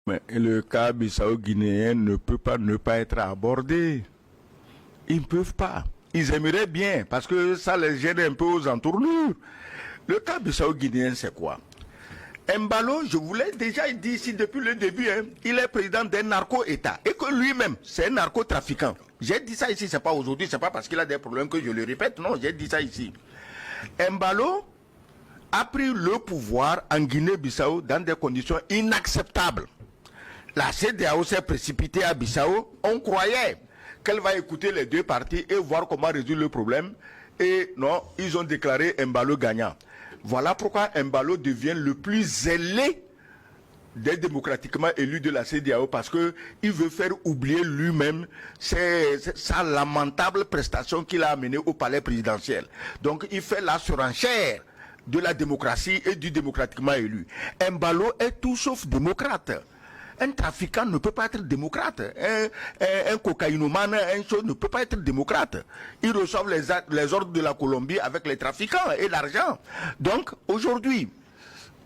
Mais le cas bissau-guinéen ne peut pas ne pas être abordé. Ils ne peuvent pas. Ils aimeraient bien, parce que ça les gêne un peu aux entournures. Le cas bissau-guinéen, c'est quoi? Mbalo, je vous l'ai déjà dit ici depuis le début, hein, il est président d'un narco-État. Et que lui-même, c'est un narcotrafiquant. J'ai dit ça ici, c'est pas aujourd'hui, c'est pas parce qu'il a des problèmes que je le répète, non, j'ai dit ça ici. Mbalo a pris le pouvoir en Guinée-Bissau dans des conditions inacceptables. La CEDEAO s'est précipitée à Bissau, on croyait qu'elle va écouter les deux parties et voir comment résoudre le problème. Et non, ils ont déclaré Mbalo gagnant. Voilà pourquoi Mbalo devient le plus zélé des démocratiquement élus de la CEDEAO, parce qu'il veut faire oublier lui-même sa lamentable prestation qu'il a amenée au palais présidentiel. Donc il fait la surenchère de la démocratie et du démocratiquement élu. Mbalo est tout sauf démocrate. Un trafiquant ne peut pas être démocrate. Un cocaïnomane, un chose ne peut pas être démocrate. Ils reçoivent les ordres de la Colombie avec les trafiquants et l'argent. Donc, aujourd'hui,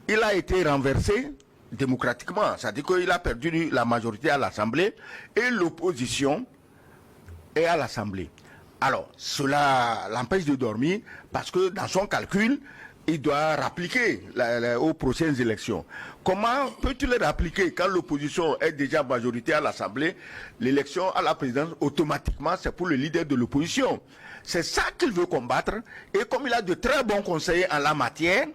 il a été renversé démocratiquement. C'est-à-dire qu'il a perdu la majorité à l'Assemblée et l'opposition est à l'Assemblée. Alors, cela l'empêche de dormir parce que dans son calcul, il doit rappliquer aux prochaines élections. Comment peut-il rappliquer quand l'opposition est déjà majorité à l'Assemblée? L'élection à la présidence, automatiquement, c'est pour le leader de l'opposition. C'est ça qu'il veut combattre. Et comme il a de très bons conseillers en la matière,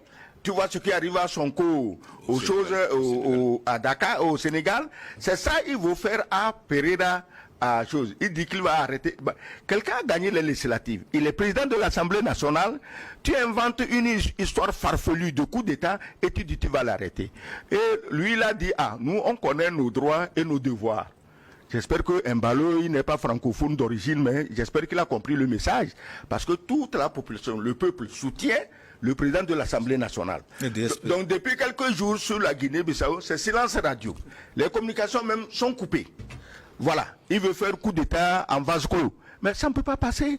tu vois ce qui arrive à Sonko, aux choses, à Dakar, au Sénégal, c'est ça qu'il veut faire à Pereira. Il dit qu'il va arrêter. Quelqu'un a gagné les législatives. Il est président de l'Assemblée nationale. Tu inventes une histoire farfelue de coup d'État et tu dis tu vas l'arrêter. Et lui, il a dit, nous, on connaît nos droits et nos devoirs. J'espère que Mbalo, il n'est pas francophone d'origine, mais j'espère qu'il a compris le message. Parce que toute la population, le peuple soutient le président de l'Assemblée nationale. Donc depuis quelques jours sur la Guinée-Bissau, c'est silence radio. Les communications même sont coupées. Voilà, il veut faire coup d'État en vase clos. Mais ça ne peut pas passer.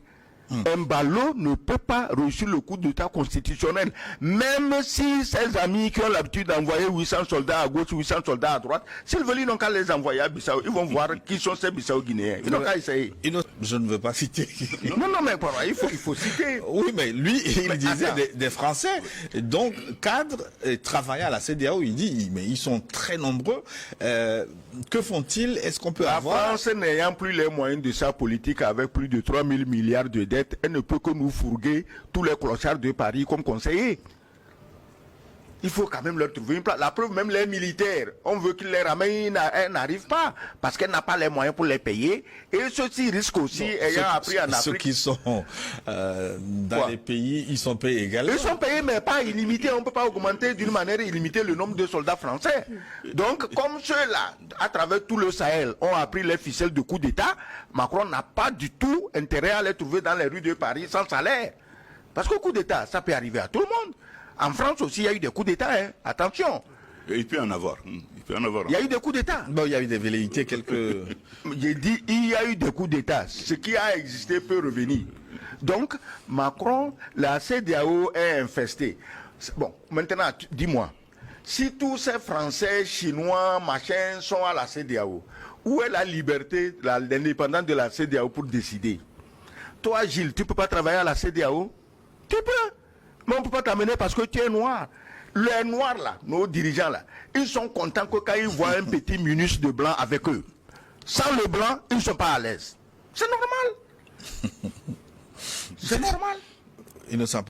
Mbalo ne peut pas réussir le coup d'État constitutionnel. Même si ses amis qui ont l'habitude d'envoyer 800 soldats à gauche, 800 soldats à droite, s'ils veulent, ils n'ont qu'à les envoyer à Bissau. Ils vont voir qui sont ces Bissau-Guinéens. Ils n'ont qu'à essayer. Je ne veux pas citer. Non, mais il faut citer. Oui, mais lui, il disait des Français, donc cadres, travaillaient à la CEDEAO. Il dit, mais ils sont très nombreux. Que font-ils? Est-ce qu'on peut avoir... La France n'ayant plus les moyens de sa politique avec plus de 3 000 milliards de dettes, elle ne peut que nous fourguer tous les clochards de Paris comme conseillers. Il faut quand même leur trouver une place. La preuve, même les militaires, on veut qu'ils les ramènent, elles n'arrivent pas, parce qu'elles n'ont pas les moyens pour les payer. Et ceux-ci risquent aussi, ayant appris en Afrique. Ceux qui sont dans les pays, ils sont payés également. Ils sont payés, mais pas illimités. On ne peut pas augmenter d'une manière illimitée le nombre de soldats français. Donc, comme ceux-là, à travers tout le Sahel, ont appris les ficelles de coup d'État, Macron n'a pas du tout intérêt à les trouver dans les rues de Paris sans salaire. Parce que coup d'État, ça peut arriver à tout le monde. En France aussi, il y a eu des coups d'État, hein. Attention. Il peut en avoir. Il y a eu des coups d'État. Bon, il y a eu des velléités, quelques... J'ai dit, il y a eu des coups d'État. Ce qui a existé peut revenir. Donc, Macron, la CEDEAO est infestée. Bon, maintenant, dis-moi, si tous ces Français, Chinois, machins sont à la CEDEAO, où est la liberté, l'indépendance de la CEDEAO pour décider? Toi, Gilles, tu ne peux pas travailler à la CEDEAO? Tu peux. Mais on ne peut pas t'amener parce que tu es noir. Les noirs là, nos dirigeants là, ils sont contents que quand ils voient un petit minus de blanc avec eux. Sans le blanc, ils ne sont pas à l'aise. C'est normal. C'est normal. Ils ne sont